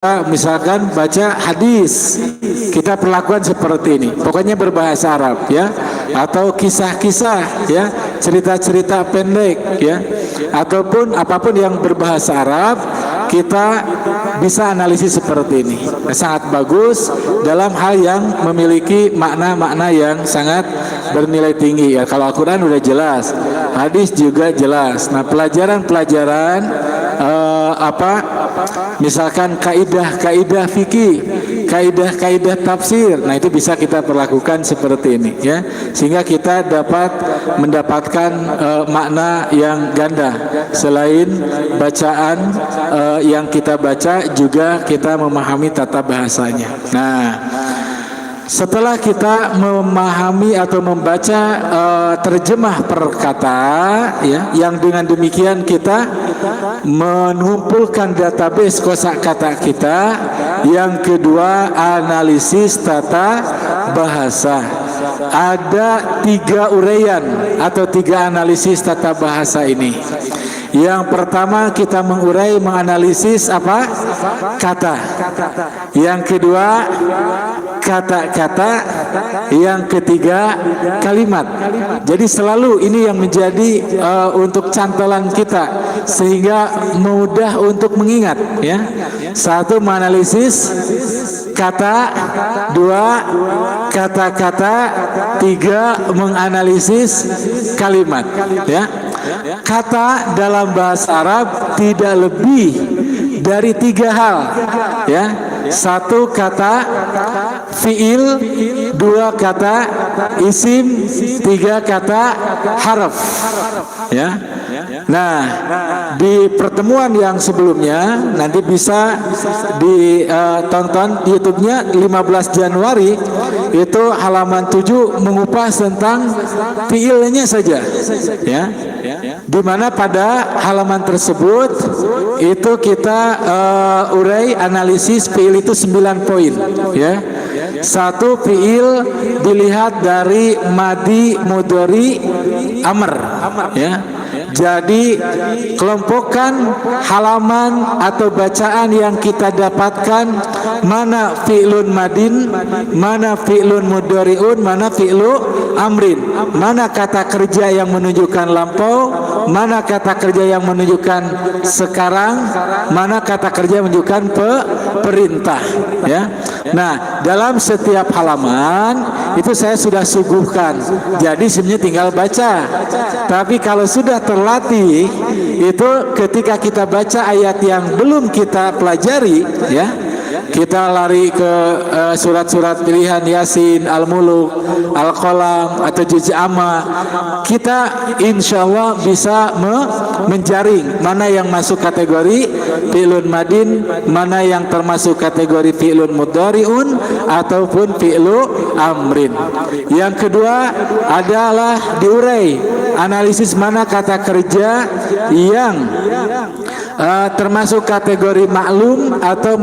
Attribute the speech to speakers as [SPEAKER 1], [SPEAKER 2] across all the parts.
[SPEAKER 1] misalkan baca hadis, kita perlakukan seperti ini. Pokoknya berbahasa Arab ya, atau kisah-kisah ya, cerita-cerita pendek ya, ataupun apapun yang berbahasa Arab, kita bisa analisis seperti ini. Sangat bagus dalam hal yang memiliki makna-makna yang sangat bernilai tinggi ya. Kalau Al-Quran udah jelas, hadis juga jelas. Nah, pelajaran-pelajaran misalkan kaidah-kaidah fikih, kaidah-kaidah tafsir, nah itu bisa kita perlakukan seperti ini ya, sehingga kita dapat mendapatkan makna yang ganda. Selain bacaan yang kita baca, juga kita memahami tata bahasanya. Nah, setelah kita memahami atau membaca terjemah perkata ya, yang dengan demikian kita mengumpulkan database kosakata kita. Yang kedua, analisis tata bahasa. Ada 3 uraian atau 3 analisis tata bahasa ini. Yang pertama, kita menganalisis apa? Kata. Yang kedua, kata-kata. Yang ketiga, kalimat. Jadi selalu ini yang menjadi untuk cantolan kita, sehingga mudah untuk mengingat ya. 1, menganalisis kata. 2, kata-kata. 3, menganalisis kalimat ya. Kata dalam bahasa Arab tidak lebih dari 3 hal ya. 1 kata fiil, 2 kata isim, 3 kata harf ya. Nah, di pertemuan yang sebelumnya nanti bisa ditonton di YouTube-nya 15 Januari, itu halaman 7 mengupas tentang fiilnya saja ya. Di mana pada halaman tersebut itu kita urai analisis fiil itu 9 poin ya. 1, fiil dilihat dari madi, mudhari, amr ya. Jadi kelompokkan halaman atau bacaan yang kita dapatkan, mana fi'lun madin, mana fi'lun mudhari'un, mana fi'lu amrin, mana kata kerja yang menunjukkan lampau, mana kata kerja yang menunjukkan sekarang, mana kata kerja yang menunjukkan perintah ya. Nah, dalam setiap halaman itu saya sudah suguhkan, jadi sebenarnya tinggal baca. Tapi kalau sudah terlatih, itu ketika kita baca ayat yang belum kita pelajari ya, kita lari ke surat-surat pilihan Yasin, Al-Muluk, Al-Qalam atau Juz Amma, kita insya Allah bisa menjaring mana yang masuk kategori fi'lun madin, mana yang termasuk kategori fi'lun mudhari'un ataupun fi'lu amrin. Yang kedua adalah diurai, analisis mana kata kerja yang termasuk kategori maklum atau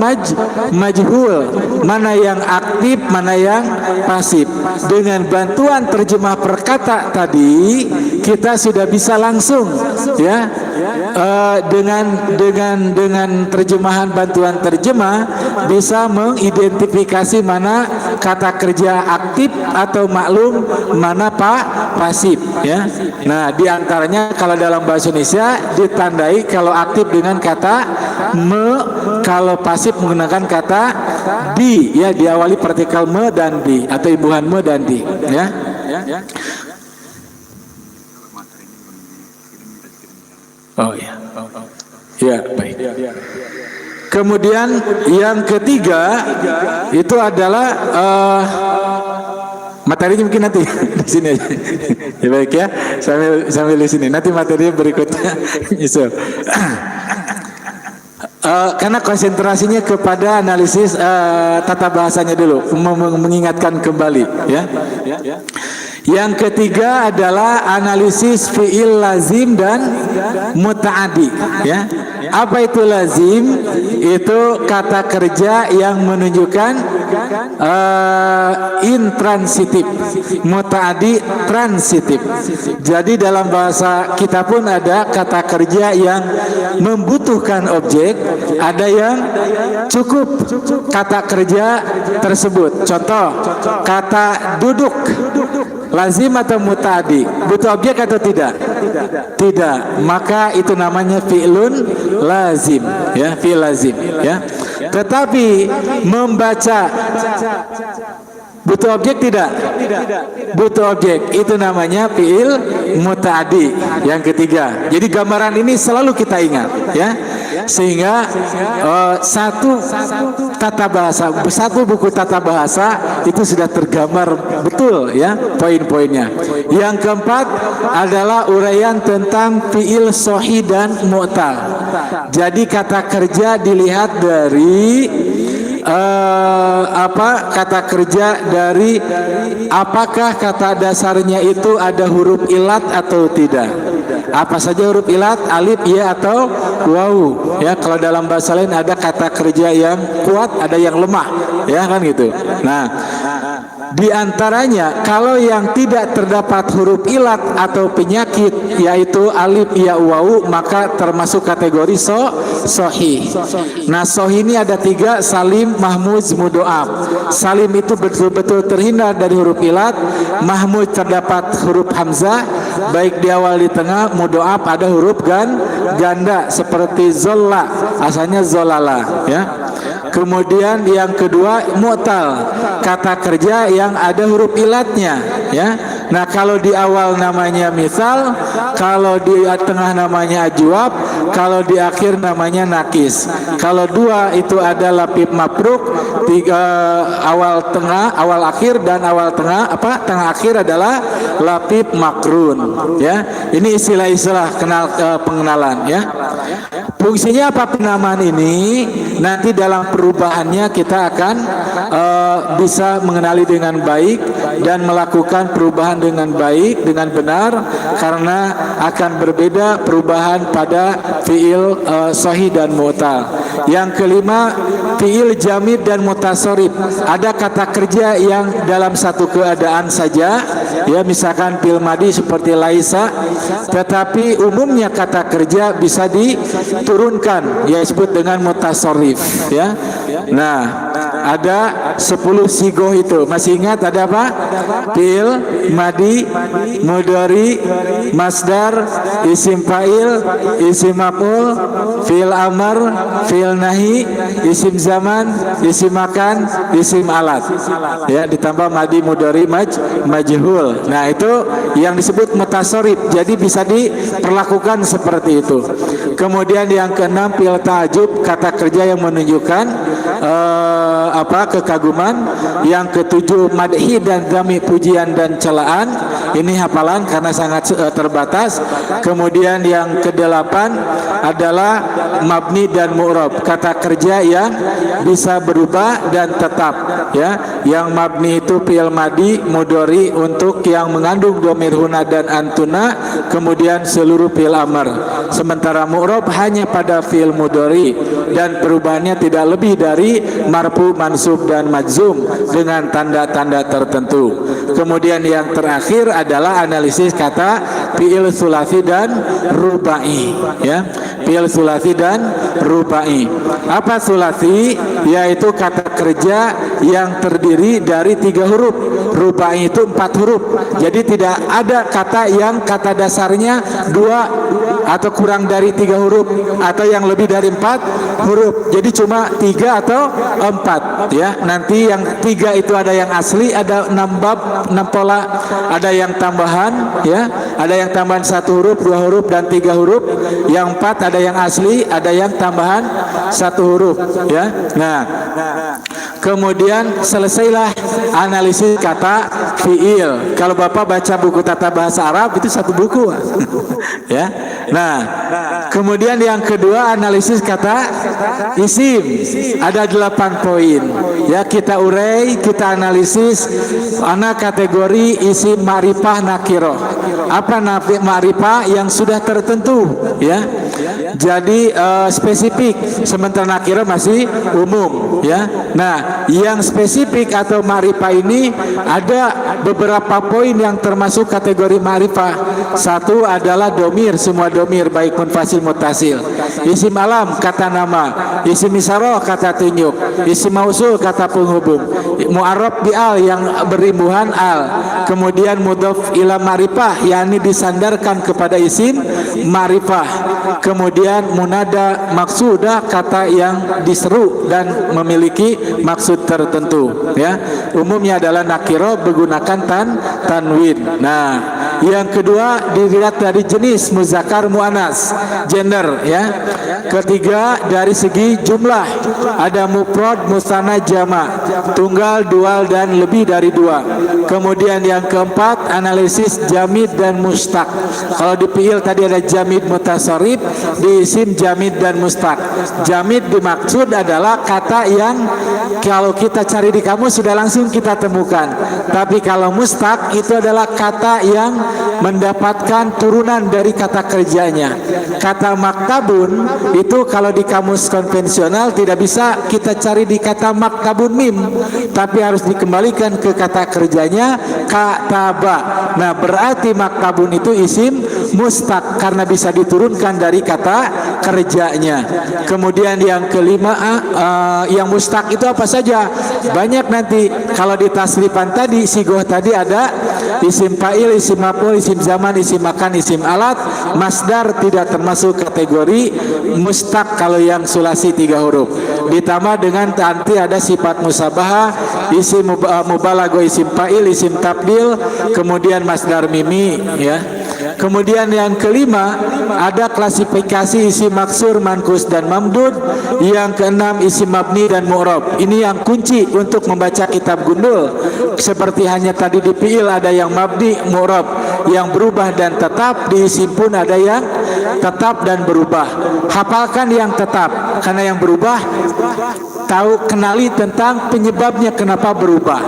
[SPEAKER 1] majhul, mana yang aktif, mana yang pasif. Dengan bantuan terjemah perkata tadi, kita sudah bisa langsung ya, dengan terjemahan bantuan terjemah bisa mengidentifikasi mana kata kerja aktif atau maklum, mana pasif ya. Nah, diantaranya kalau dalam bahasa Indonesia ditandai kalau aktif dengan kata me, kalau pasif menggunakan kata di ya, diawali partikel me dan di atau imbuhan me dan di ya. Oh ya. Ya, baik. Kemudian yang ketiga itu adalah materinya mungkin nanti di sini aja. Ya baik ya, sambil di sini. Nanti materi berikutnya nyusul. Karena konsentrasinya kepada analisis tata bahasanya dulu, mengingatkan kembali ya. Yang ketiga adalah analisis fiil lazim dan muta'addi, ya. Apa itu lazim? Itu kata kerja yang menunjukkan intransitif, muta'addi transitif. Jadi dalam bahasa kita pun ada kata kerja yang membutuhkan objek, ada yang cukup kata kerja tersebut. Contoh, kata duduk, lazim atau muta'addi? Butuh objek atau tidak? Tidak. Maka itu namanya fi'lun lazim, ya, fi'il lazim, ya. Tetapi membaca butuh objek tidak? Butuh objek. Itu namanya fi'il muta'addi yang ketiga. Jadi gambaran ini selalu kita ingat, ya. Sehingga satu tata bahasa, satu buku tata bahasa itu sudah tergambar betul, ya, poin-poinnya. Yang keempat adalah uraian tentang fi'il sahih dan mu'tal. Jadi kata kerja dilihat dari kata kerja dari apakah kata dasarnya itu ada huruf ilat atau tidak. Apa saja huruf ilat? Alif, ya atau waw, ya. Kalau dalam bahasa lain ada kata kerja yang kuat, ada yang lemah, ya kan gitu. Nah, di antaranya kalau yang tidak terdapat huruf ilat atau penyakit yaitu alif, ya, waw, maka termasuk kategori sahih. Nah, sahih ini ada 3: salim, mahmuz, mudhoaf. Salim itu betul-betul terhindar dari huruf ilat, mahmuz terdapat huruf hamzah baik di awal di tengah, mudhoaf ada huruf ganda seperti zolla, asalnya zolala, ya. Kemudian yang kedua mu'tal, kata kerja yang ada huruf ilatnya, ya. Nah, kalau di awal namanya misal, kalau di tengah namanya ajwab, kalau di akhir namanya nakis. Kalau dua itu ada lapib mabruk, awal tengah, awal akhir, dan awal tengah tengah akhir adalah lapib makrun, ya. Ini istilah-istilah pengenalan, ya. Fungsinya apa penamaan ini? Nanti dalam perubahannya kita akan bisa mengenali dengan baik dan melakukan perubahan dengan baik, dengan benar, karena akan berbeda perubahan pada fiil sahih dan mu'tal. Yang kelima, fiil jamid dan mutasarrif. Ada kata kerja yang dalam satu keadaan saja, ya, misalkan fiil madi seperti laisa, tetapi umumnya kata kerja bisa diturunkan, ya, disebut dengan mutasarrif, ya. Nah, ada 10 sigoh itu. Masih ingat ada apa? Fiil madi, mudhari, masdar, isim fa'il, isim maf'ul, fiil amar, fiil nahi, isim zaman, isim makan, isim alat, ya, ditambah madi, mudhari, majhul. Nah, itu yang disebut mutasarrif. Jadi bisa diperlakukan seperti itu. Kemudian yang keenam, fiil ta'ajjub, kata kerja yang menunjukkan kekaguman. Yang ketujuh, madhi dan dzami, pujian dan celaan. Ini hafalan karena sangat terbatas. Kemudian yang kedelapan adalah mabni dan mu'rab, kata kerja yang bisa berubah dan tetap, ya. Yang mabni itu fi'il madi, mudhari untuk yang mengandung dhamir huna dan antuna, kemudian seluruh fi'il amr. Sementara mu'rab hanya pada fi'il mudhari dan perubahannya tidak lebih dari marfu, mansub dan majzum dengan tanda-tanda tertentu. Kemudian yang terakhir adalah analisis kata fi'il sulasi dan rubai, ya. Fi'il sulasi dan rubai. Apa sulasi? Yaitu kata kerja yang terdiri dari 3 huruf. Rubai itu 4 huruf. Jadi tidak ada kata yang kata dasarnya 2 atau kurang dari 3 huruf, atau yang lebih dari 4 huruf. Jadi cuma 3 atau 4, ya. Nanti yang 3 itu ada yang asli, ada 6 bab, 6 pola, ada yang tambahan, ya, ada yang tambahan 1 huruf, 2 huruf dan 3 huruf. Yang 4 ada yang asli, ada yang tambahan 1 huruf, ya. Nah, kemudian selesailah analisis kata fiil. Kalau Bapak baca buku tata bahasa Arab itu 1 buku, ya. Nah, kemudian yang kedua analisis kata isim. Ada 8 poin. Ya, kita urai, kita analisis ana kategori isim ma'rifah nakiroh. Apa ma'rifah yang sudah tertentu, ya. Jadi spesifik, sementara nakirah masih umum, ya. Nah, yang spesifik atau ma'rifah ini ada beberapa poin yang termasuk kategori ma'rifah. Satu adalah domir, semua domir baik munfasil mutasil. Isim alam kata nama, isim isyarah kata tunjuk, isim mausul kata penghubung, mu'arrab bi al yang berimbuhan al. Kemudian mudhof ila ma'rifah yakni disandarkan kepada isim ma'rifah. Kemudian munada maksudah kata yang diseru dan memiliki maksud tertentu, ya. Umumnya adalah nakiro menggunakan tanwin. Nah, yang kedua dilihat dari jenis muzakkar muannas, gender, ya. Ketiga dari segi jumlah, ada mufrad, musanna, jama', tunggal, dual dan lebih dari 2. Kemudian yang keempat analisis jamid dan mustaq. Kalau di fiil tadi ada jamid mutasarrif, di isim jamid dan mustaq. Jamid dimaksud adalah kata yang kalau kita cari di kamus sudah langsung kita temukan. Tapi kalau mustaq itu adalah kata yang mendapatkan turunan dari kata kerjanya. Kata maktabun itu kalau di kamus konvensional tidak bisa kita cari di kata maktabun mim, tapi harus dikembalikan ke kata kerjanya kataba. Nah, berarti maktabun itu isim mustaq karena bisa diturunkan dari kata kerjanya. Kemudian yang kelima, yang mustaq itu apa saja? Banyak nanti. Kalau di taslifan tadi, sigoh tadi ada isim fa'il, isim maf'ul, isim zaman, isim makan, isim alat. Masdar tidak termasuk kategori mustaq kalau yang sulasi 3 huruf. Ditambah dengan nanti ada sifat musabahah, isim mubalaghah, isim fa'il, isim tabdil, kemudian masdar mimi, ya. Kemudian yang kelima ada klasifikasi isim maksur, mankus dan mamdud. Yang keenam isim mabni dan mu'rab. Ini yang kunci untuk membaca kitab Gundul. Seperti hanya tadi di fiil ada yang mabni, mu'rab, yang berubah dan tetap. Di isim pun ada yang tetap dan berubah. Hafalkan yang tetap, karena yang berubah tahu, kenali tentang penyebabnya kenapa berubah.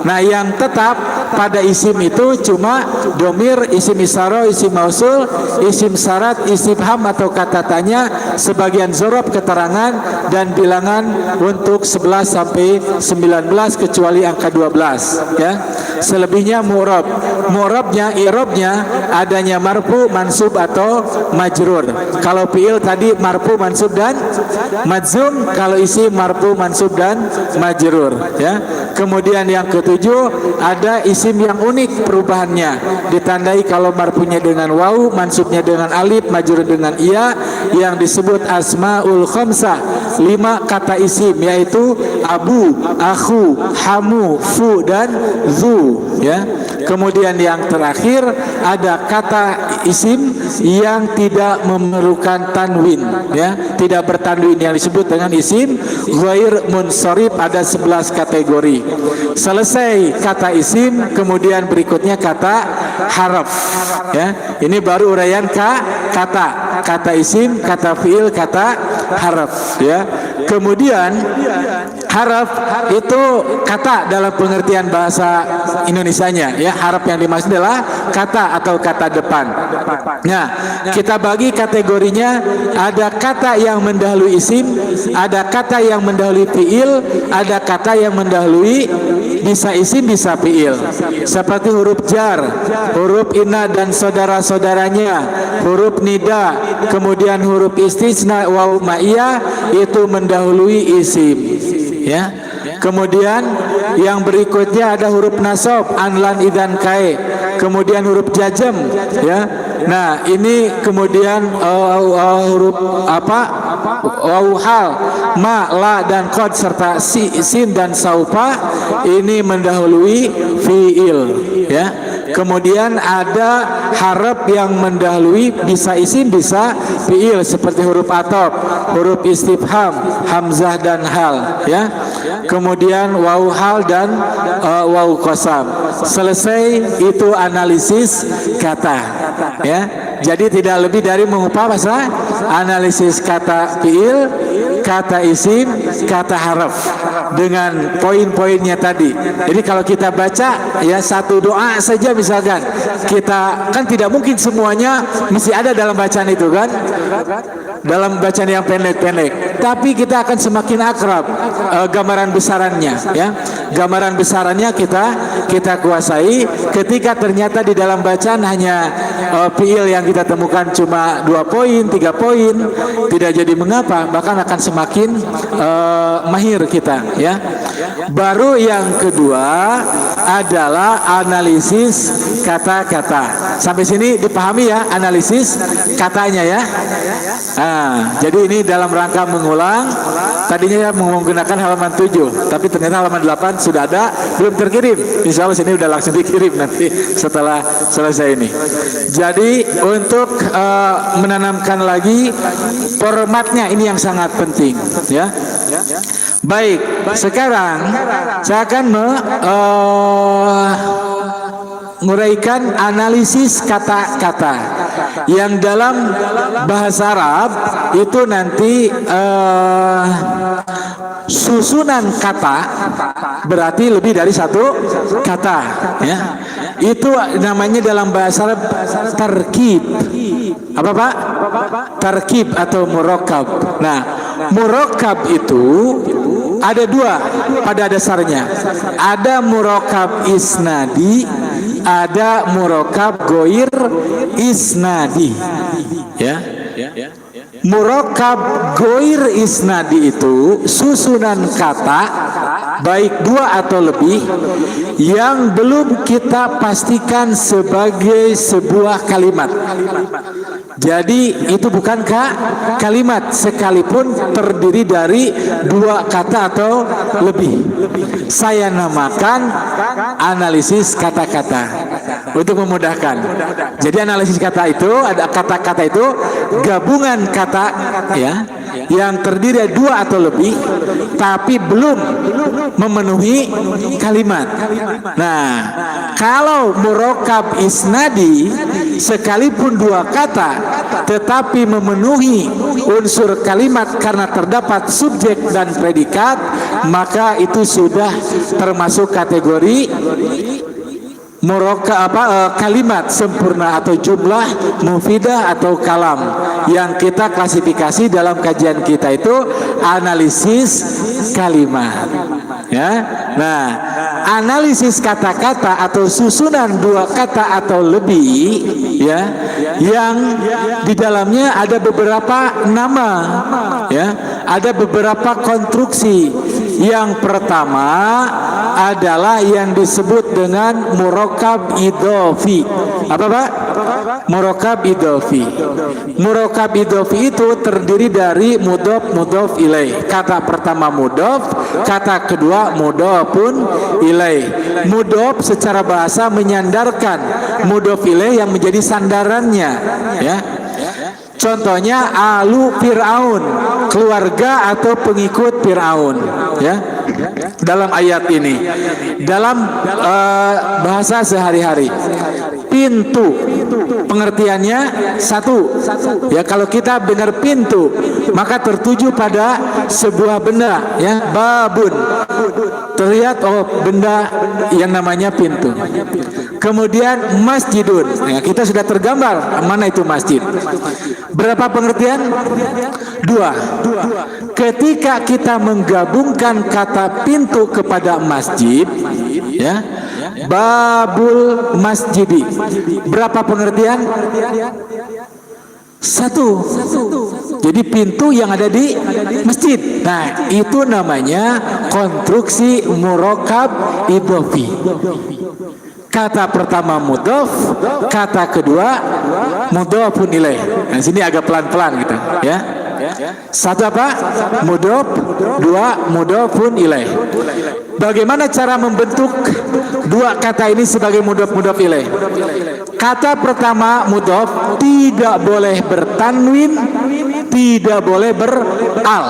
[SPEAKER 1] Nah, yang tetap pada isim itu cuma domir, isim isyarah, isim mausul, isim syarat, isim ham atau kata tanya, sebagian zorob keterangan dan bilangan untuk 11 sampai 19 kecuali angka 12, ya. Selebihnya mu'rab. Mu'rabnya, i'rabnya adanya marfu, mansub atau majrur. Kalau fiil tadi marfu, mansub dan majzum, kalau isim marfu, mansub dan majrur, ya. Kemudian yang ketujuh ada isim yang unik perubahannya, ditandai kalau marfunya dengan waw, mansubnya dengan alif, majrur dengan iya, yang disebut asmaul khamsah, 5 kata isim, yaitu abu, akhu, hamu, fu dan zu, ya. Kemudian yang terakhir ada kata isim yang tidak memerlukan tanwin, ya, tidak bertanwin, yang disebut dengan isim ghair munsharif. Ada 11 kategori. Selesai kata isim, kemudian berikutnya kata haraf, ya. Ini baru uraian kata isim, kata fiil, kata haraf, ya. Kemudian haraf itu kata dalam pengertian bahasa Indonesianya, ya. Haraf yang dimaksud adalah kata atau kata depan. Nah, kita bagi kategorinya, ada kata yang mendahului isim, ada kata yang mendahului fiil, ada kata yang mendahului bisa isim bisa fiil. Seperti huruf jar, huruf inna dan saudara-saudaranya, huruf nida, kemudian huruf istisna waw ma'iyah itu mendahului isim, ya. Kemudian yang berikutnya ada huruf nasab, anlan, idan, kae. Kemudian huruf jazm, ya. Nah, ini kemudian huruf apa? Waw hal, ma, la dan qad serta sin dan saufa ini mendahului fiil, ya. Kemudian ada haraf yang mendahului bisa isim bisa fiil seperti huruf atop, huruf istifham, hamzah dan hal, ya. Kemudian waw hal dan waw qasam. Selesai itu analisis kata, ya. Jadi tidak lebih dari mengupah bahasa analisis kata fiil, kata isim, kata harf dengan poin-poinnya tadi. Jadi kalau kita baca ya satu doa saja misalkan, kita kan tidak mungkin semuanya mesti ada dalam bacaan itu kan, dalam bacaan yang pendek-pendek. Tapi kita akan semakin akrab gambaran besarannya ya. Gambaran besarannya kita kuasai. Ketika ternyata di dalam bacaan hanya fiil yang kita temukan cuma 2 poin, 3 poin, tidak jadi mengapa, bahkan akan semakin mahir kita ya. Baru yang kedua adalah analisis kata-kata. Sampai sini dipahami ya analisis katanya ya. Nah, jadi ini dalam rangka mengulang. Tadinya menggunakan halaman 7, tapi ternyata halaman 8 sudah ada, belum terkirim. Insya Allah sini udah langsung dikirim nanti setelah selesai ini. Jadi untuk menanamkan lagi formatnya ini yang sangat penting ya. Baik, sekarang saya akan menguraikan analisis kata-kata yang dalam bahasa Arab itu nanti susunan kata berarti lebih dari satu kata ya. Itu namanya dalam bahasa Arab tarkib. Apa Pak? Tarkib atau murakkab. Nah, murakkab itu ada 2 pada dasarnya. Ada murakkab isnadi, ada murakkab ghair isnadi. Ya. Murakkab ghair isnadi itu susunan kata baik 2 atau lebih yang belum kita pastikan sebagai sebuah kalimat. Jadi itu bukan kalimat sekalipun terdiri dari 2 kata atau lebih. Saya namakan analisis kata-kata untuk memudahkan. Jadi analisis kata itu ada kata-kata itu gabungan kata ya yang terdiri dari 2 atau lebih tapi belum memenuhi kalimat. Nah, kalau murakkab isnadi sekalipun 2 kata tetapi memenuhi unsur kalimat karena terdapat subjek dan predikat, maka itu sudah termasuk kategori kalimat sempurna atau jumlah mufidah atau kalam yang kita klasifikasi dalam kajian kita itu analisis kalimat ya. Nah, analisis kata-kata atau susunan 2 kata atau lebih ya yang di dalamnya ada beberapa nama ya, ada beberapa konstruksi. Yang pertama adalah yang disebut dengan murakkab idhofi. Apa Pak? Murakkab idhofi. Murakkab idhofi itu terdiri dari mudhof mudhof ilaih. Kata pertama mudhof, kata kedua mudhofun ilaih. Mudhof secara bahasa menyandarkan mudhof ilaih yang menjadi sandarannya ya. Contohnya alu Fir'aun, keluarga atau pengikut Fir'aun ya. Dalam ayat ini dalam bahasa sehari-hari pintu pengertiannya satu ya. Kalau kita dengar pintu maka tertuju pada sebuah benda ya, babun, terlihat benda yang namanya pintu. Kemudian masjidun ya, kita sudah tergambar mana itu masjid. Berapa pengertian? 2. Ketika kita menggabungkan kata pintu kepada masjid ya, babul masjidi, berapa pengertian? 1. Jadi pintu yang ada di masjid. Nah, itu namanya konstruksi murakkab idhofi. Kata pertama mudhof, kata kedua mudhofun ilaih. Nah, sini agak pelan-pelan gitu ya. 1 apa? Mudhof, 2 mudhofun ilaih. Bagaimana cara membentuk 2 kata ini sebagai mudhof mudhof ilaih? Kata pertama mudhof tidak boleh bertanwin, tidak boleh beral.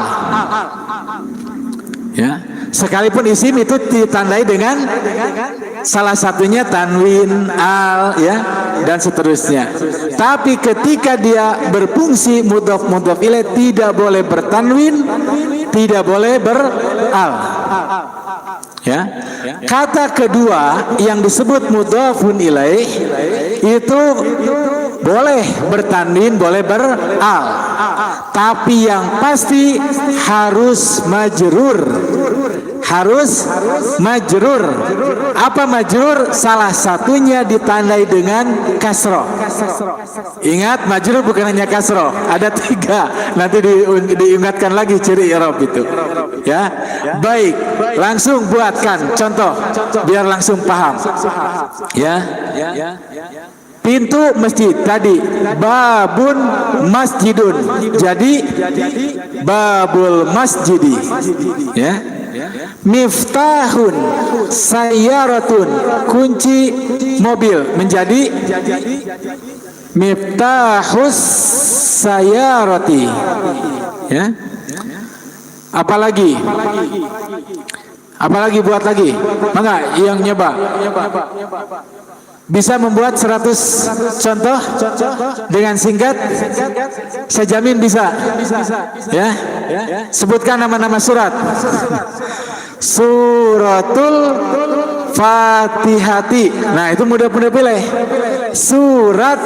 [SPEAKER 1] Ya, sekalipun isim itu ditandai dengan salah satunya tanwin, al, ya, dan seterusnya. Tapi ketika dia berfungsi mudhof mudhof ilaih tidak boleh bertanwin, tidak boleh beral. Ya. Kata kedua yang disebut mudhofun ilaih itu boleh bertanwin, boleh beral. Tapi yang pasti harus majrur. Harus majrur. Apa majrur? Salah satunya ditandai dengan kasroh. Ingat, majrur bukan hanya kasroh, ada 3. Nanti diingatkan lagi ciri i'rab itu. Ya, baik. Langsung buatkan contoh biar langsung paham. Ya. Pintu masjid tadi babun masjidun, jadi babul masjidi. Ya. Miftahun sayyaratun, kunci mobil, menjadi miftahus sayyarati. Ya. Apalagi buat lagi. Mangga yang nyoba. Bisa membuat 100 contoh dengan singkat? Saya jamin bisa. Ya. Sebutkan nama-nama surat. Suratul Fatihati. Nah, itu mudah pilih. Surat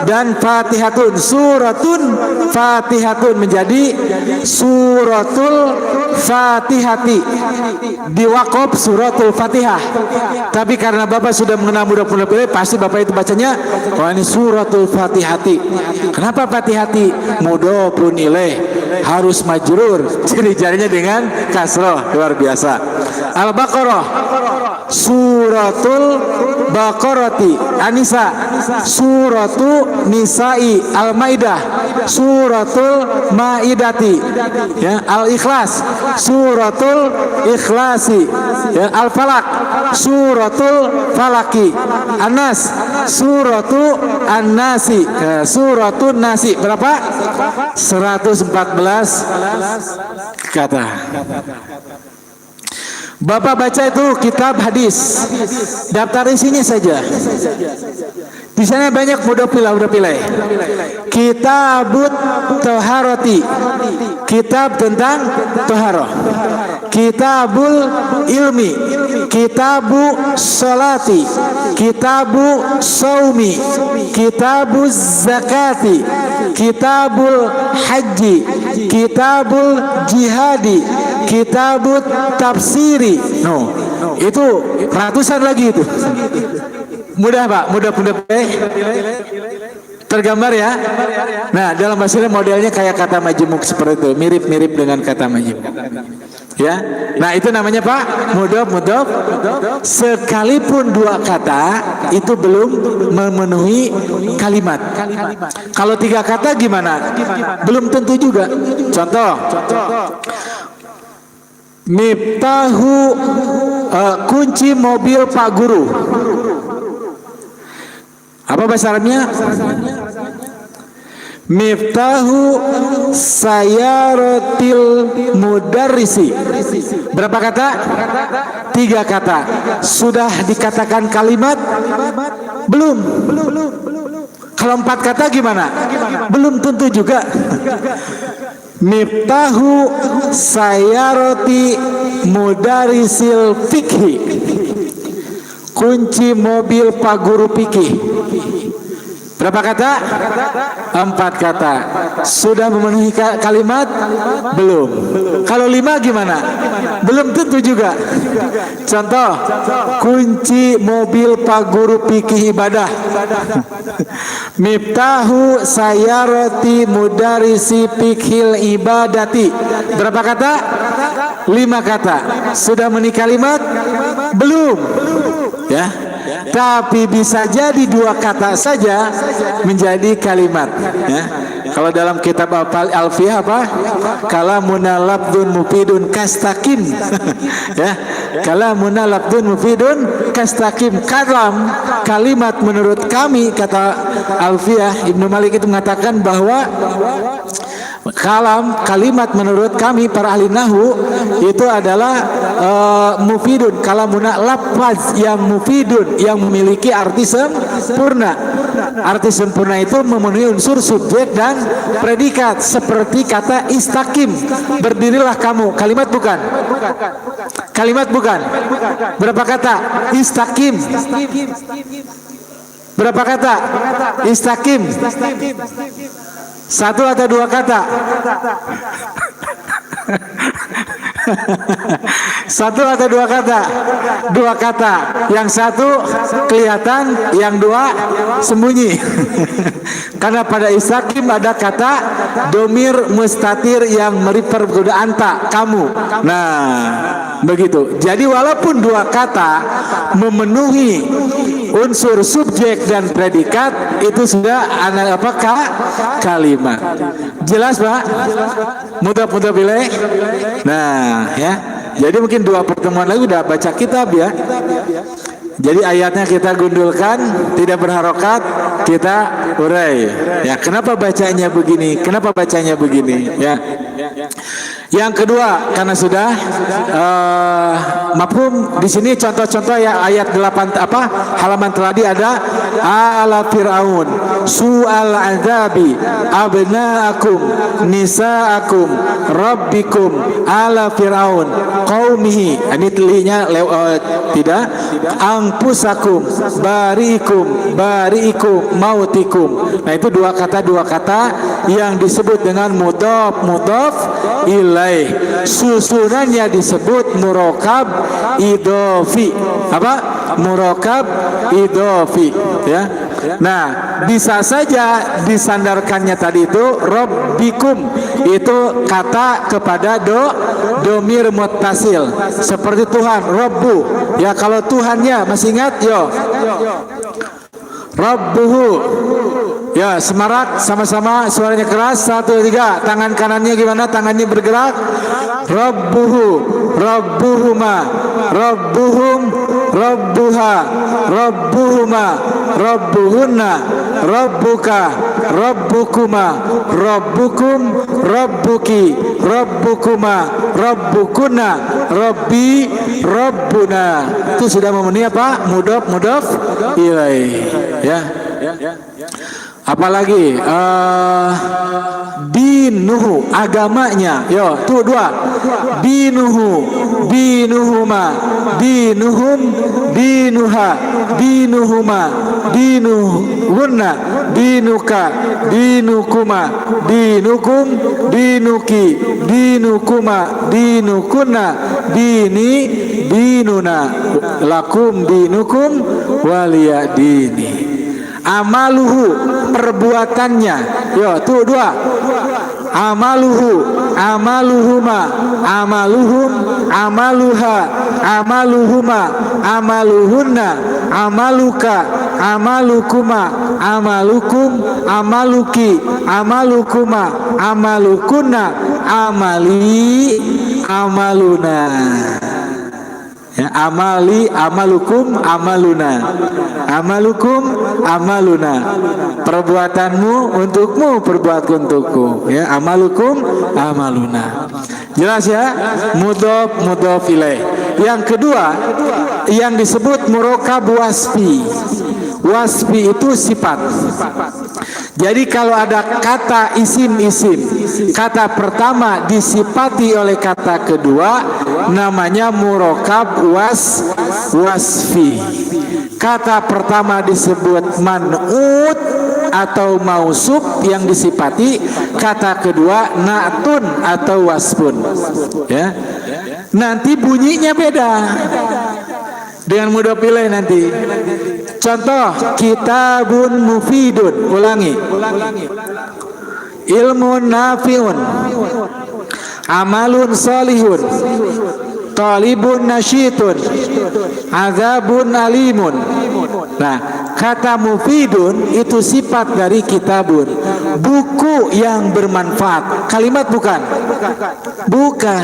[SPEAKER 1] dan Fatihatun. Suratun Fatihatun menjadi Suratul Fatihati. Diwakaf Suratul Fatihah. Tapi karena Bapak sudah mengenal mudah pilih, pasti Bapak itu bacanya, oh ini Suratul Fatihati. Kenapa Fatihati? Mudhofun ilaih, harus majrur, ciri-cirinya dengan kasroh. Luar biasa. Al-Baqarah, Suratul Baqarati. An-Nisa, Suratu Nisa'i. Al-Maidah, Suratul Maidati. Ya, Al-Ikhlas, Suratul Ikhlasi. Ya, Al-Falaq, Suratul Falaki. An-Nas, Suratu An-Nasi. Ya, Suratun Nasi. Berapa? 114 kata. Bapak baca itu kitab hadis, daftar isinya saja. Di sana banyak udah pilih. Kitabut Toharoti, kitab tentang toharoh. Kitabul ilmi, kitabu sholati, kitabu saumi, kitabu zakati, kitabul haji, kitabul jihadi, kitabut tafsiri. No, itu ratusan lagi itu. Mudah Pak, mudah tergambar ya. Nah, dalam bahasa modelnya kayak kata majemuk seperti itu, mirip-mirip dengan kata majemuk. Ya, nah itu namanya Pak mudhof. Sekalipun 2 kata itu belum memenuhi kalimat. Kalau 3 kata gimana? Belum tentu juga. Contoh. Miftahu, kunci mobil Pak Guru. Apa bahasa Arabnya? Miftahu sayaratil mudarrisi. Berapa kata? 3 kata. Sudah dikatakan kalimat? Belum. Kalau 4 kata gimana? Belum tentu juga. Miftahu sayarati mudarrisil fikhi, kunci mobil Pak Guru fikih. Berapa kata? 4 kata. Sudah memenuhi kalimat? Belum. Kalau 5 gimana? Belum tentu juga. Contoh, kunci mobil Pak Guru fikih ibadah. Miftahu sayarati mudarrisi fikhil ibadati. Berapa kata? 5 kata. Sudah memenuhi kalimat? Belum. Ya. Tapi bisa jadi 2 kata saja menjadi kalimat. Ya. Kalau dalam kitab Alfiyah apa? Kalamuna labdun mufidun kastakim. Ya. Kalamuna labdun mufidun kastakim. Kalimat menurut kami, kata Alfiyah Ibnu Malik itu mengatakan bahwa Kalimat menurut kami para ahli nahwu itu adalah mufidun, kalamuna lafaz yang mufidun, yang memiliki arti sempurna. Arti sempurna itu memenuhi unsur subjek dan predikat, seperti kata istaqim, berdirilah kamu. Kalimat bukan? Kalimat bukan? Berapa kata? Istaqim. Berapa kata? Istaqim. Satu atau dua kata? Satu atau dua kata? Dua kata. Yang satu kelihatan, yang dua sembunyi. Karena pada istaqim ada kata domir mustatir yang meriper anta, kamu. Nah, begitu. Jadi walaupun dua kata memenuhi unsur subjek dan predikat, itu sudah apakah kalimat. Jelas, Pak? Mudah-mudah pilih. Nah, ya. Jadi mungkin 2 pertemuan lagi udah baca kitab ya. Jadi ayatnya kita gundulkan, tidak berharokat, kita urai. Ya, kenapa bacanya begini? Kenapa bacanya begini? Ya. Yang kedua, karena sudah mafhum di sini contoh-contoh ya ayat 8 halaman tadi ada ala fir'aun su'al azabi abnaakum nisaakum rabbikum ala fir'aun qaumihi. Ini telinya tidak angpusakum bariikum mautikum. Nah, itu dua kata yang disebut dengan mudhaf ilaih. Susunannya disebut murokab idhofi. Apa? Murokab idhofi, ya. Nah, bisa saja disandarkannya tadi itu rabbikum, itu kata kepada domir muttasil, seperti Tuhan, Rabbu. Ya, kalau Tuhannya masih ingat, yo. Rabbuhu. Ya, semarak sama-sama suaranya keras. 1, 3. Tangan kanannya gimana? Tangannya bergerak. Rabbuhu, Rabbuhuma, Rabbuhum, Rabbuha, Rabbuhuma, Rabbuhunna, Rabbuka, Rabbukuma, Rabbukum, Rabbuki, Rabbukuma, Rabbukunna, Rabbi, Rabbuna. Itu sudah memenuhi apa? Mudhaf ilaih. Ya. Apalagi dinuhu, agamanya. Yo, tuh 2. Dinuhu, dinuhuma, dinuhum, dinuha, dinuhuma, dinuhunna, dinuka, dinukuma, dinukum, dinuki, dinukuma, dinukunna, dini, dinuna, lakum dinukum, waliya dini. Amaluhu, perbuatannya. Yo, tuh 2. Amaluhu, amaluhuma, amaluhum, amaluha, amaluhuma, amaluhunna, amaluka, amalukuma, amalukum, amaluki, amalukuma, amalukunna, amali, amaluna. Ya, amali, amalukum, amaluna, amalukum, amaluna. Perbuatanmu untukmu, perbuatku untukku. Ya, amalukum, amaluna. Jelas ya? Mudhaf ilaih. Yang kedua, yang disebut murokab wasfi. Wasfi itu sifat. Jadi kalau ada kata isim-isim, kata pertama disifati oleh kata kedua, namanya murokab wasfi. Kata pertama disebut man'ut atau mausuf yang disifati, kata kedua na'tun atau wasfun. Ya. Nanti bunyinya beda. Dengan mudah pilih nanti. Contoh, kitabun mufidun. Ulangi. Ilmun nafiun. Amalun salihun. Talibun nasyitun. Azabun alimun. Nah, kata mufidun itu sifat dari kitabun, buku yang bermanfaat. Kalimat bukan? Bukan.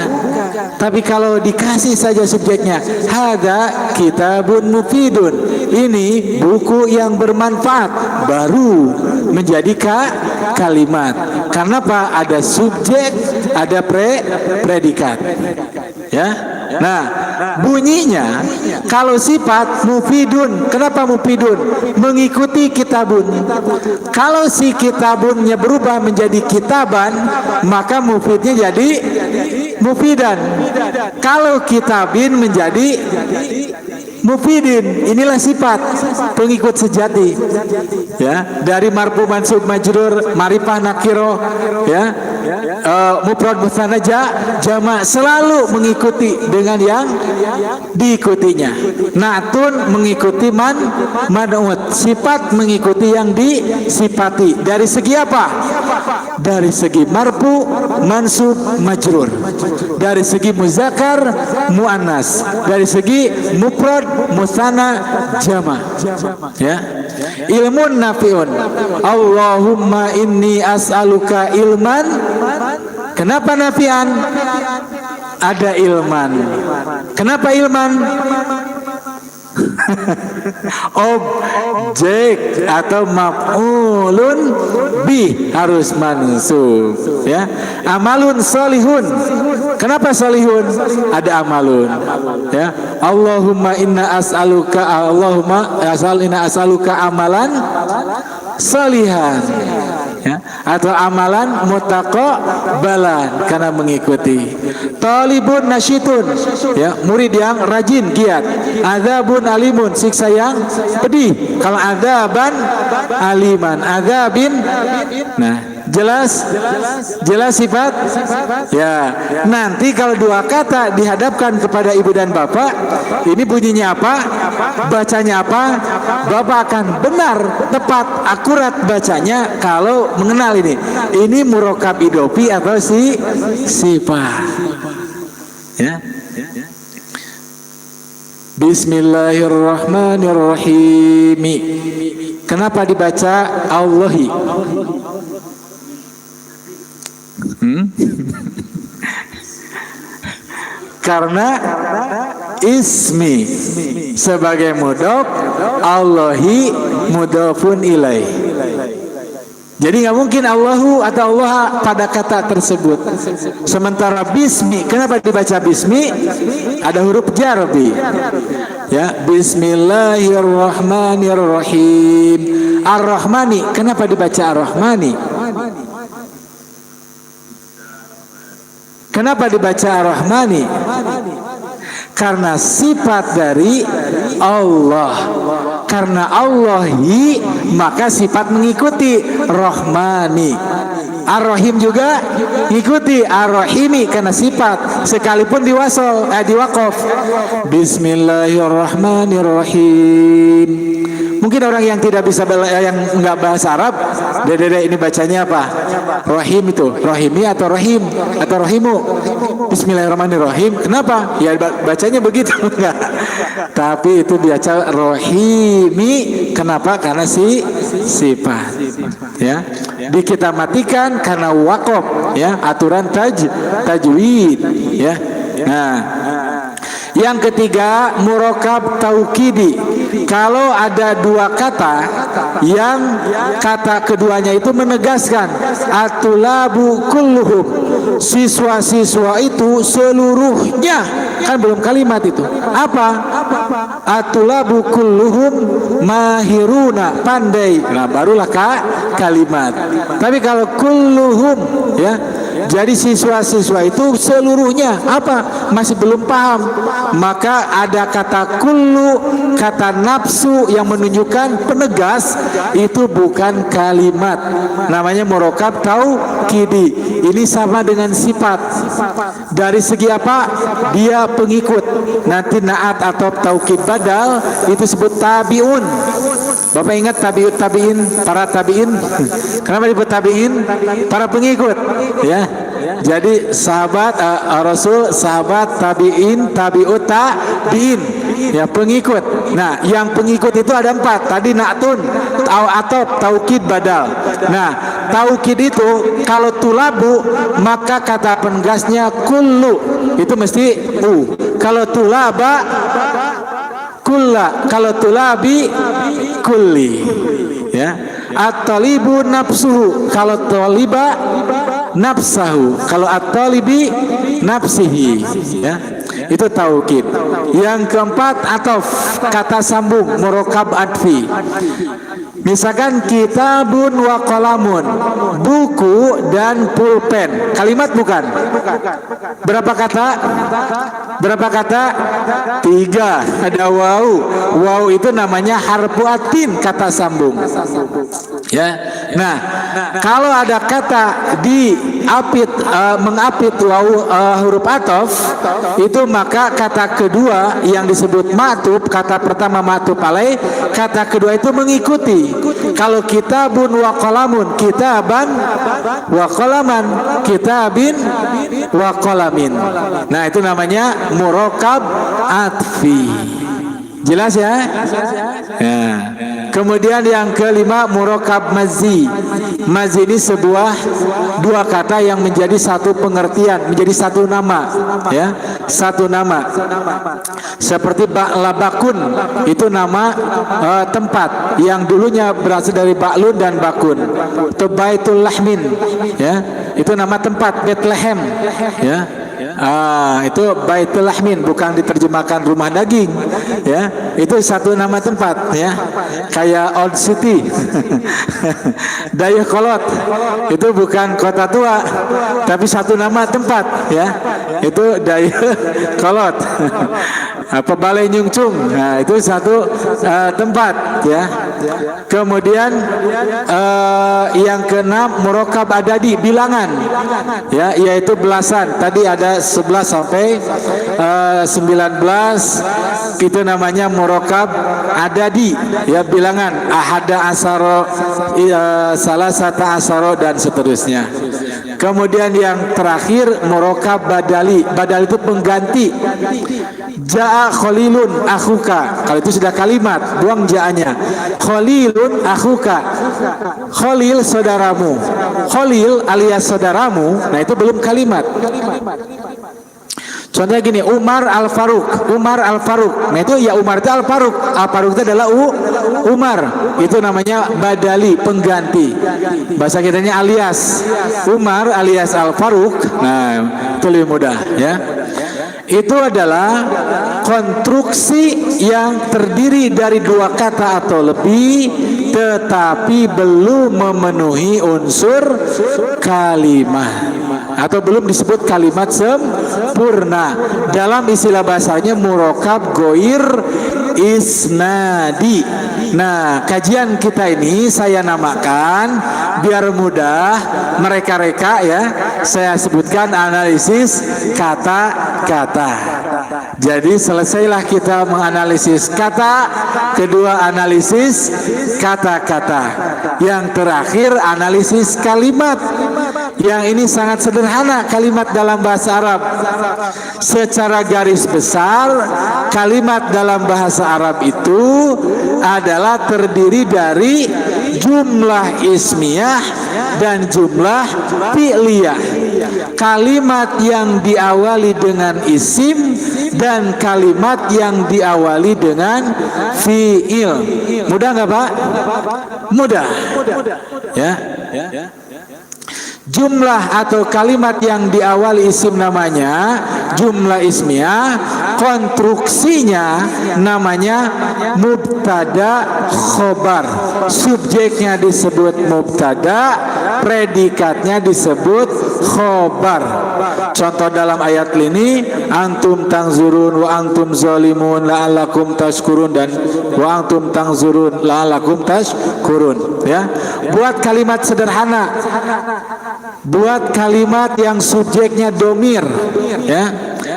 [SPEAKER 1] Tapi kalau dikasih saja subjeknya, hadza kitabun mufidun, ini buku yang bermanfaat, baru menjadi kalimat. Karena apa? Ada subjek, ada predikat. Ya. Nah, bunyinya kalau sifat mufidun. Kenapa mufidun? Mengikuti kitabun. Kalau si kitabunnya berubah menjadi kitaban, maka mufidnya jadi mufidan. Kalau kitabin menjadi mufidin. Inilah sifat pengikut sejati. Ya, dari marfu mansub majrur, marifah nakiro, ya. Mufrad mutsanna jama' selalu mengikuti dengan yang diikutinya. Natun mengikuti man'ut, sifat mengikuti yang disifati. Dari segi apa? Dari segi marfu, mansub, majrur. Dari segi muzakkar, muannas. Dari segi mufrad, mutsanna, jama'. Ya. Ilmun nafiun. Allahumma inni as'aluka ilman. Kenapa nafian? Ada ilman. Kenapa ilman? Objek atau maf'ulun bi harus mansub, ya. Amalun solihun. Kenapa solihun? Ada amalun, ya. Allahumma inna as'aluka amalan solihan, ya, atau amalan mutaqabbalan, karena mengikuti. Talibun nasyitun, ya, murid yang rajin giat. Adzabun alimun, siksa yang pedih. Kalau adzaban aliman, adzabin. Nah, jelas sifat. Ya, nanti kalau dua kata dihadapkan kepada ibu dan bapak, ini bunyinya apa? Bacanya apa? Bapak akan benar, tepat, akurat bacanya kalau mengenal ini. Ini murokab idopi atau sifat. Ya. Bismillahirrahmanirrahim. Kenapa dibaca Allahi? Karena ismi sebagai mudhof, Allahi mudhofun ilaih. Jadi nggak mungkin Allahu atau Allah pada kata tersebut. Sementara bismi, kenapa dibaca bismi? Ada huruf jar bi. Ya, Bismillahirrahmanirrahim. Ar-Rahmani, kenapa dibaca Ar-Rahmani? Kenapa dibaca Ar-Rahmani? Karena sifat dari Allah. Karena Allahi, maka sifat mengikuti. Rahmani, Ar-Rahim juga mengikuti. Ar-Rahimi, karena sifat. Sekalipun diwaqaf. Bismillahirrahmanirrahim. Mungkin orang yang tidak bisa yang nggak bahasa Arab, dede ini bacanya apa? Rahim itu, Rahimi atau Rahim atau Rahimu. Bismillahirrahmanirrahim. Kenapa? Ya bacanya begitu enggak. Tapi itu baca Rahimi. Kenapa? Karena sifat. Ya. Di kita matikan karena waqaf, ya, aturan tajwid, ya. Nah, yang ketiga murokab taukidi. Kalau ada dua kata yang kata keduanya itu menegaskan atulabu kulluhum, siswa-siswa itu seluruhnya, kan belum kalimat itu. Apa? Atulabu kulluhum mahiruna, pandai. Nah, barulah kalimat. Tapi kalau kulluhum, ya, jadi siswa-siswa itu seluruhnya apa? Masih belum paham. Maka ada kata kullu, kata nafsu yang menunjukkan penegas, itu bukan kalimat. Namanya murokab taukidi. Ini sama dengan sifat. Dari segi apa? Dia pengikut. Nanti naat atau taukid badal itu sebut tabiun. Bapak ingat tabiin, para tabiin? Kenapa disebut tabiin? Para pengikut, ya. Jadi sahabat Rasul, sahabat tabiin, tabiut tabiin, ya, pengikut. Nah, yang pengikut itu ada 4. Tadi na'tun, atop, taukid, badal. Nah, taukid itu kalau tulabu, maka kata penegasnya kullu, itu mesti u. Kalau tulaba kulla, kalau tulabi kulli, ya. At-talibu nafsuhu, kalau taliba nafsahu, kalau at-talibi nafsihi, ya. Itu taukid. Yang keempat atof, kata sambung, murokab atfi. Misalkan kitabun wa qalamun, buku dan pulpen. Kalimat bukan? Berapa kata? Berapa kata? 3. Ada waw. Waw itu namanya harfu atin, kata sambung. Ya. Nah, kalau ada kata diapit, mengapit waw huruf atof, itu maka kata kedua yang disebut ma'tuf, kata pertama ma'tuf alaih, kata kedua itu mengikuti. Kalau kitabun wa qalamun, kitaban wa qalaman, kitabin wa qalamin. Nah, itu namanya murokab atfi. Jelas ya? Ya. Kemudian yang kelima murokab mazi. Mazi ini dua kata yang menjadi satu pengertian, menjadi satu nama, ya, satu nama. Seperti ba'labakun, itu nama tempat yang dulunya berasal dari ba'lun dan bakun. Atau baitul lahmin, ya, itu nama tempat Bethlehem, ya. Itu baitul lahmin, bukan diterjemahkan rumah daging, ya. Itu satu nama tempat, ya. Kayak Old City. Dayakolot itu bukan kota tua, tapi satu nama tempat, ya. Itu Dayakolot. Apa Balai Nyungcung, nah itu satu tempat, ya. Kemudian yang keenam murokab adadi, bilangan, ya, yaitu belasan. Tadi ada 11 sampai 19, itu namanya murokab adadi, ya, bilangan. Ahada asaro, salasata asaro, dan seterusnya. Kemudian yang terakhir murokab badali. Badali itu pengganti. Ja'a khalilun akhuka, kalau itu sudah kalimat, buang ja'anya. Khalilun akhuka, Khalil saudaramu, Khalil alias saudaramu, nah itu belum kalimat. Contohnya gini, Umar Al-Faruq, Umar Al-Faruq. Nah itu ya Umar itu Al-Faruq. Al-Faruq itu adalah Umar. Itu namanya badali, pengganti. Bahasa kitanya alias. Umar alias Al-Faruq. Nah, itu lebih mudah, ya. Itu adalah konstruksi yang terdiri dari dua kata atau lebih, tetapi belum memenuhi unsur kalimat atau belum disebut kalimat sempurna. Dalam istilah bahasanya murokab goir isnadi. Nah, kajian kita ini saya namakan biar mudah mereka-reka, ya. Saya sebutkan analisis kata-kata. Jadi selesailah kita menganalisis kata, kedua analisis kata-kata, yang terakhir analisis kalimat. Yang ini sangat sederhana kalimat dalam bahasa Arab. Secara garis besar, kalimat dalam bahasa Arab itu adalah terdiri dari jumlah ismiyah dan jumlah fi'liyah. Kalimat yang diawali dengan isim dan kalimat yang diawali dengan fi'il. Mudah nggak Pak? Mudah. Ya. Jumlah atau kalimat yang diawali isim namanya jumlah ismiyah, konstruksinya namanya mubtada khobar. Subjeknya disebut mubtada, predikatnya disebut khobar. Contoh dalam ayat ini, antum tangzurun wa antum zalimun la'allakum tashkurun, dan wa antum tangzurun la'allakum tashkurun, ya. Buat kalimat sederhana, buat kalimat yang subjeknya domir, ya.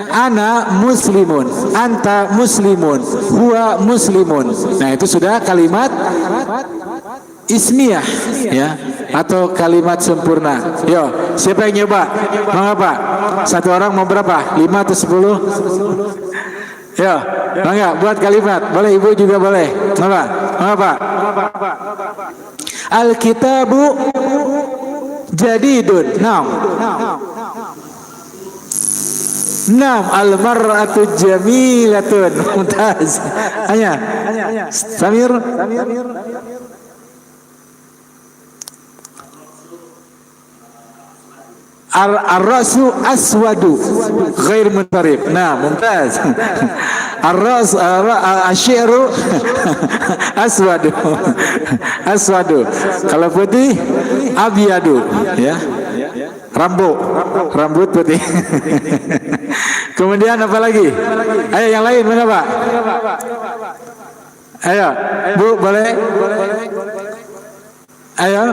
[SPEAKER 1] Ana muslimun, anta muslimun, huwa muslimun. Nah itu sudah kalimat ismiyah, ya, atau kalimat sempurna. Yo, siapa yang nyoba? Mau apa? Satu orang mau berapa? 5 atau 10? Yo, enggak, buat kalimat. Boleh, ibu juga boleh. Apa? Mau apa? Al-kitabu jadidun. Now. Naam, al-mar'atu jamilatun. Mumtaz. Hanya. Samir. Ar-rasu aswadu ghair muntarib. Nah, mumtaz. Ar-ras asy-syi'ru aswadu. Aswadu. Kalau putih abyadu, ya. Rambut putih. Kemudian apa lagi? Ayo yang lain mana, Pak? Ayo, Bu, boleh? Ayo.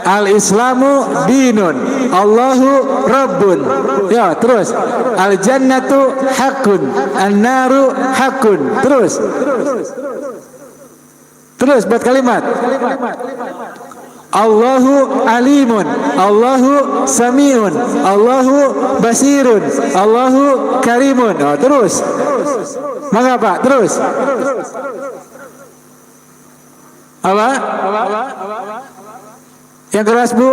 [SPEAKER 1] Al-Islamu dinun, Allahu Rabbun. Ya, terus. Al-jannatu hakun, an-naru hakun. Terus buat kalimat. Allahu alimun, Allahu samiun, Allahu basirun, Allahu karimun. Oh, terus. Maka Pak, terus. Apa? Yang keras, Bu?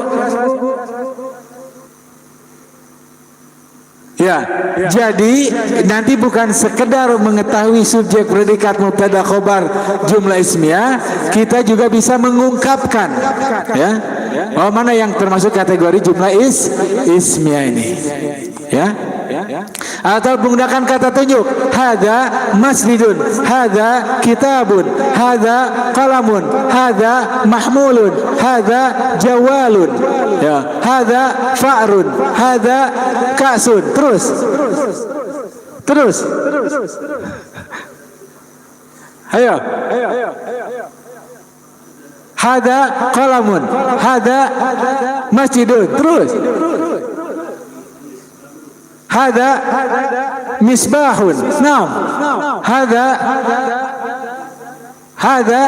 [SPEAKER 1] Ya, jadi nanti bukan sekedar mengetahui subjek, predikat, mubtada, khobar, jumlah ismiyah, kita juga bisa mengungkapkan, ya. Oh, mana yang termasuk kategori jumlah ismiyah ini, ya. Atau menggunakan kata tunjuk, hadza masjidun, hadza kitabun, hadza qalamun, hadza mahmulun, hadza jawalun, ya, hadza fa'run, hadza ka'sun. Terus. Ayo. Hadza qalamun, hadza masjidun. Terus. Hadza misbahun. Naam. Hadza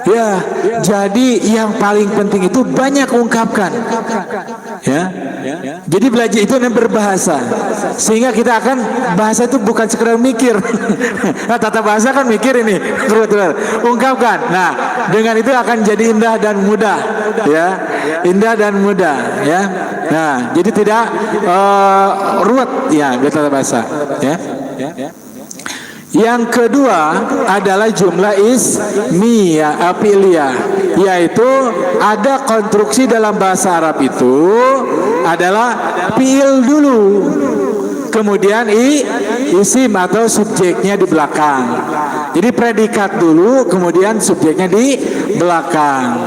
[SPEAKER 1] ya, jadi yang paling penting itu banyak ungkapkan, ya. Jadi belajar itu berbahasa, sehingga kita akan bahasa itu bukan sekedar mikir. Nah, tata bahasa kan mikir ini, ungkapkan. Nah, dengan itu akan jadi indah dan mudah, ya, indah dan mudah, ya. Nah, jadi tidak ruwet, ya, tata bahasa, ya. Yang kedua adalah jumlah ismiyah, fi'liyah, yaitu ada konstruksi dalam bahasa Arab itu adalah fi'il dulu, kemudian isim atau subjeknya di belakang. Jadi predikat dulu, kemudian subjeknya di belakang.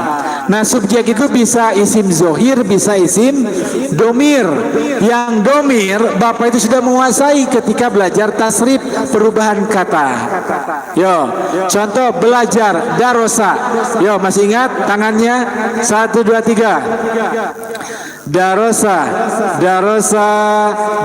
[SPEAKER 1] Nah, subjek itu bisa isim zohir, bisa isim domir. Yang domir Bapak itu sudah menguasai ketika belajar tasrif, perubahan kata. Yo, contoh belajar darosa. Yo, masih ingat tangannya? 1, 2, 3. Darosa, darosa,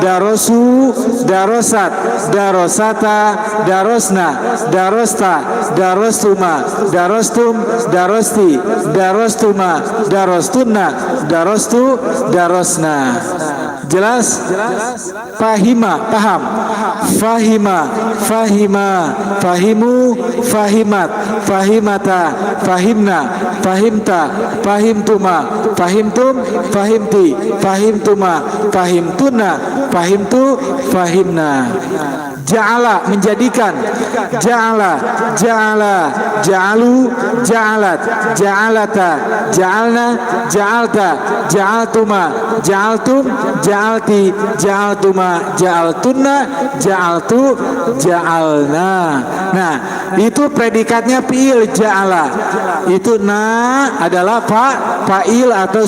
[SPEAKER 1] darosu, darosat, darosata, darosna, darosta, darostuma, darostum, darosti, darostuma, darostunna, darostu, darosna. Jelas? Fahima, paham. Fahima, fahima, fahimu, fahimat, fahimata, fahimna, fahimta, fahimtuma, fahimtum, fahimti, fahimtuma, fahimtuna, fahimtu, fahimna. Ja'ala, menjadikan. Ja'ala, ja'ala, ja'alu, ja'alat, ja'alata, ja'alna, ja'alta, ja'altuma, ja'altum, ja'alti, ja'altuma, ja'altunna, ja'altu, ja'alna. Nah, itu predikatnya fi'il ja'ala. Itu adalah fa'il atau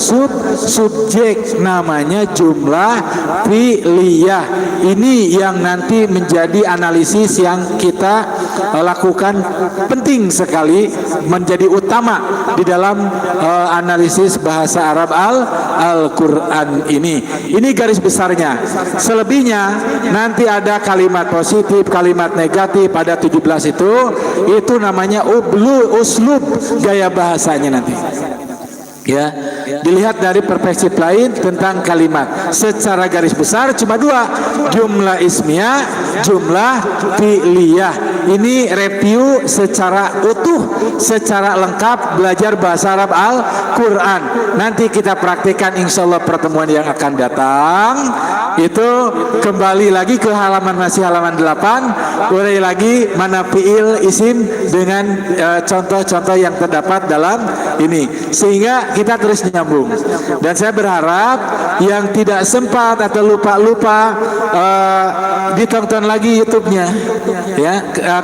[SPEAKER 1] subjek, namanya jumlah fi'liyah. Ini yang nanti menjadi analisis yang kita lakukan, penting sekali, menjadi utama di dalam analisis bahasa Arab Al-Quran ini. Ini garis besarnya. Selebihnya nanti ada kalimat positif, kalimat negatif, ada 17 itu namanya uslub, gaya bahasanya nanti. Ya, dilihat dari perspektif lain tentang kalimat. Secara garis besar cuma 2, jumlah ismiyah, jumlah fi'liyah. Ini review secara utuh, secara lengkap belajar bahasa Arab Al-Quran. Nanti kita praktikkan insya Allah pertemuan yang akan datang. itu kembali lagi ke masih halaman 8, urai lagi mana fiil isim dengan contoh-contoh yang terdapat dalam ini, sehingga kita terus nyambung. Dan saya berharap yang tidak sempat atau lupa-lupa ditonton lagi YouTube-nya, ya,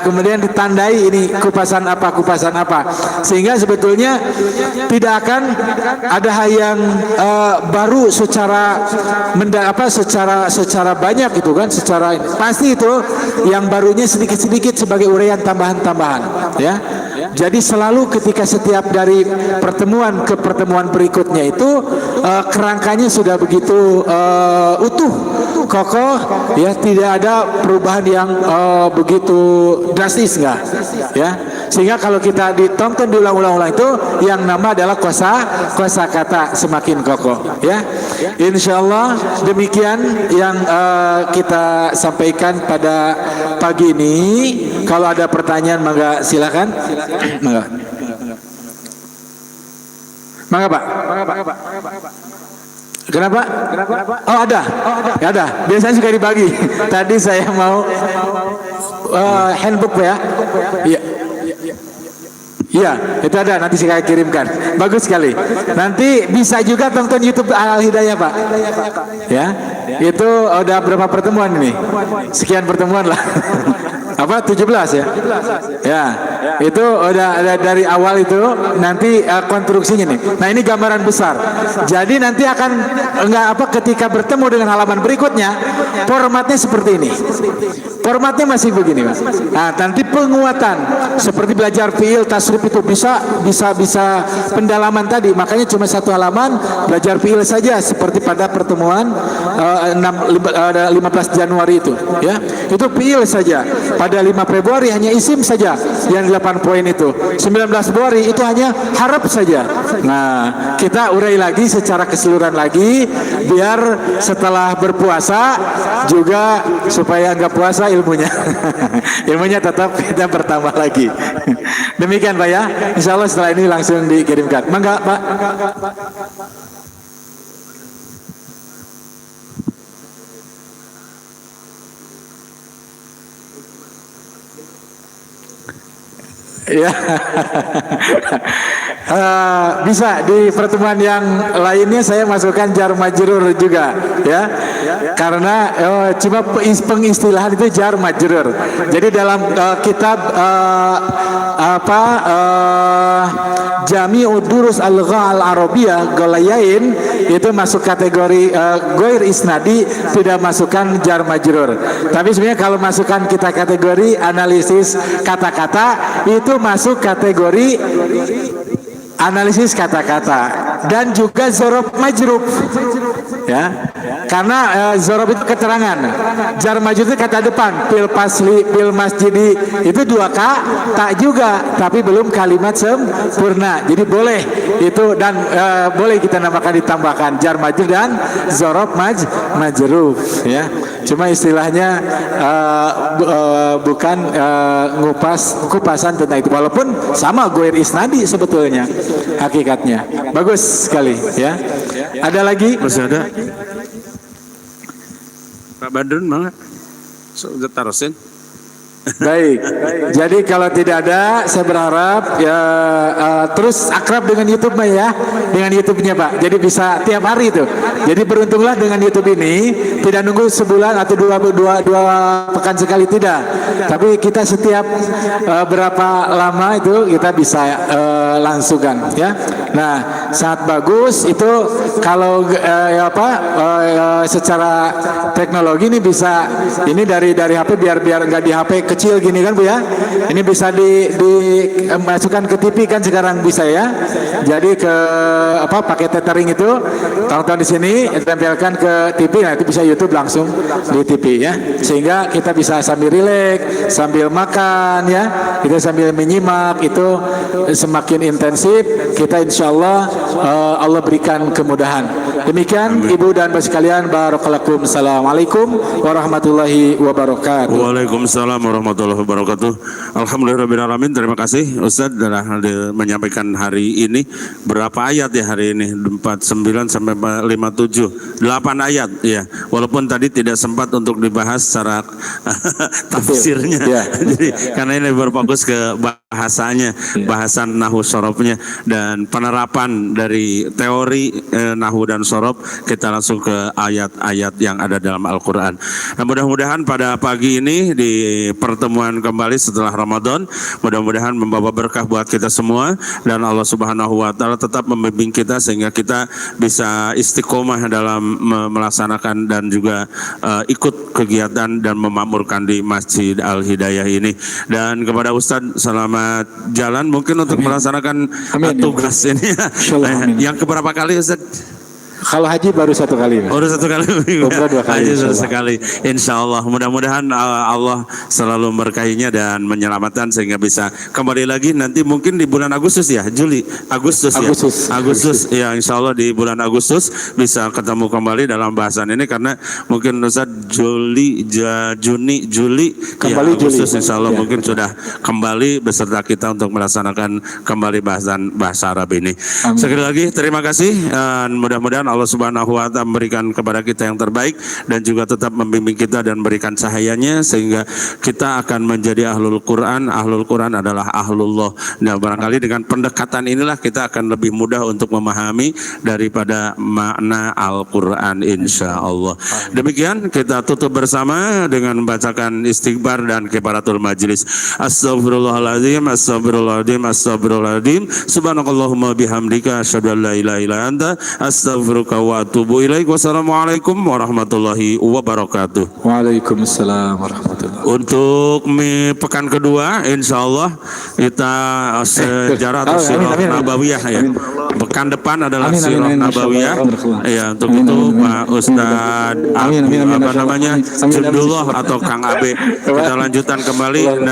[SPEAKER 1] kemudian ditandai ini kupasan apa, sehingga sebetulnya tidak akan ada hal yang baru secara secara banyak gitu kan, secara pasti itu yang barunya sedikit-sedikit sebagai uraian tambahan-tambahan, ya. Jadi selalu ketika setiap dari pertemuan ke pertemuan berikutnya itu kerangkanya sudah begitu utuh, kokoh, ya, tidak ada perubahan yang begitu drastis, enggak, ya. Sehingga kalau kita ditonton diulang-ulang itu yang nama adalah kosa kata semakin kokoh, ya. Insyaallah demikian yang kita sampaikan pada pagi ini. Kalau ada pertanyaan mangga silakan. Mangga Pak. Kenapa? Oh ada. Ya ada. Biasanya juga dibagi. Tadi saya mau handbook ya. Iya. Iya, itu ada, nanti saya kirimkan. Bagus sekali. Nanti bisa juga tonton YouTube Al Hidayah, Pak. Ya. Itu udah berapa pertemuan ini? Sekian pertemuan lah. Apa 17 ya? Ya. Itu udah ada dari awal itu, nanti konstruksinya nih. Nah, ini gambaran besar. Jadi nanti akan ketika bertemu dengan halaman berikutnya, formatnya seperti ini. Formatnya masih begini, Mas. Nah, nanti penguatan seperti belajar fiil, tasrif itu bisa pendalaman tadi. Makanya cuma satu halaman belajar fiil saja seperti pada pertemuan 15 Januari itu, ya. Itu fiil saja. Pada 5 Februari hanya isim saja yang 8 poin itu. 19 Februari itu hanya harap saja. Nah, kita urai lagi secara keseluruhan lagi biar setelah berpuasa juga supaya enggak puasa ilmunya. Ilmunya tetap kita bertambah lagi. Demikian Pak ya. Insya Allah setelah ini langsung dikirimkan. Mangga Pak. Ya. Bisa di pertemuan yang lainnya saya masukkan jar majrur juga, ya. Karena cuma pengistilahan itu jar majrur. Jadi dalam kitab Jami'ud Durus Al-Gha Al-Arabiyah Golayain itu masuk kategori Ghair Isnadi, tidak masukkan jar majrur. Tapi sebenarnya kalau masukkan kita kategori analisis kata-kata itu masuk kategori analisis kata-kata dan juga zorof majruf, ya, karena zorof itu keterangan, jar majruf itu kata depan, fil fasli, fil masjidi itu 2 tak juga, tapi belum kalimat sempurna. Jadi boleh itu dan boleh kita namakan ditambahkan jar majruf dan zorof majruf, ya. Cuma istilahnya bukan kupasan tentang itu, walaupun sama Ghair Isnadi sebetulnya hakikatnya. Bagus sekali, ya. Ada lagi? Masih ada. Pak Badrun mana? Sudah tarusin. Baik. Jadi kalau tidak ada, saya berharap ya terus akrab dengan YouTube ya, dengan YouTube-nya Pak. Jadi bisa tiap hari itu. Jadi beruntunglah dengan YouTube ini, tidak nunggu sebulan atau dua pekan sekali, tidak. Tapi kita setiap berapa lama itu kita bisa langsungkan, ya. Nah, sangat bagus itu kalau secara teknologi ini bisa ini dari HP biar enggak di HP kecil gini kan Bu ya. Ini bisa dimasukkan ke TV kan sekarang bisa ya. Jadi ke pakai tethering itu tonton di sini tempelkan ke TV, nah itu bisa YouTube langsung di TV ya. Sehingga kita bisa sambil rileks, sambil makan ya. Kita sambil menyimak itu semakin intensif kita insyaallah Allah berikan kemudahan. Demikian Ibu dan Bapak sekalian, barakallahu. Assalamualaikum warahmatullahi wabarakatuh.
[SPEAKER 2] Waalaikumsalam warahmatullahi wabarakatuh. Alhamdulillahirrahmanirrahim. Terima kasih Ustaz telah menyampaikan hari ini. Berapa ayat ya hari ini? 49 sampai 57. 8 ayat ya. Walaupun tadi tidak sempat untuk dibahas secara tafsirnya. Jadi karena ini berfokus ke bahasanya, bahasan nahwu sorofnya dan penerapan dari teori nahwu dan sorof, kita langsung ke ayat-ayat yang ada dalam Al-Quran. Nah, mudah-mudahan pada pagi ini di pertemuan kembali setelah Ramadan, mudah-mudahan membawa berkah buat kita semua dan Allah Subhanahu wa taala tetap membimbing kita sehingga kita bisa istiqomah dalam melaksanakan dan juga ikut kegiatan dan memakmurkan di Masjid Al-Hidayah ini. Dan kepada Ustadz, selamat jalan mungkin untuk melaksanakan tugas ini. Yang keberapa kali Ustadz?
[SPEAKER 1] Kalau haji baru 1 kali.
[SPEAKER 2] Baru 1 kali.
[SPEAKER 1] Umrah 2 kali.
[SPEAKER 2] Haji baru sekali. Insya Allah. Mudah-mudahan Allah selalu memberkahinya dan menyelamatkan sehingga bisa kembali lagi nanti mungkin di bulan Agustus ya, Agustus ya, Insya Allah di bulan Agustus bisa ketemu kembali dalam bahasan ini karena mungkin Ustaz Juli kembali ya, Agustus Juli. Insya Allah ya, mungkin sudah kembali beserta kita untuk melaksanakan kembali bahasan bahasa Arab ini. Amin. Sekali lagi terima kasih dan mudah-mudahan Allah Subhanahu wa taala memberikan kepada kita yang terbaik dan juga tetap membimbing kita dan memberikan cahayanya sehingga kita akan menjadi ahlul Quran. Ahlul Quran adalah ahlullah. Nah, barangkali dengan pendekatan inilah kita akan lebih mudah untuk memahami daripada makna Al-Quran insya Allah. Demikian kita tutup bersama dengan membacakan istighfar dan kifaratul majlis. Astagfirullahaladzim, astagfirullahaladzim, astagfirullahaladzim. Subhanakallahumma bihamdika asyhadu an la ilaha illa anta astaghfiruka wa atubu ilaik. Wassalamualaikum warahmatullahi wabarakatuh.
[SPEAKER 1] Waalaikumsalam warahmatullahi wabarakatuh.
[SPEAKER 2] Untuk pekan kedua insya Allah kita sejarah atau sirah nabawiyah ya. Pekan depan adalah sirah nabawiyah ya. Untuk itu Pak Ustadz Jundullah atau Kang Abe kita lanjutkan kembali nanti.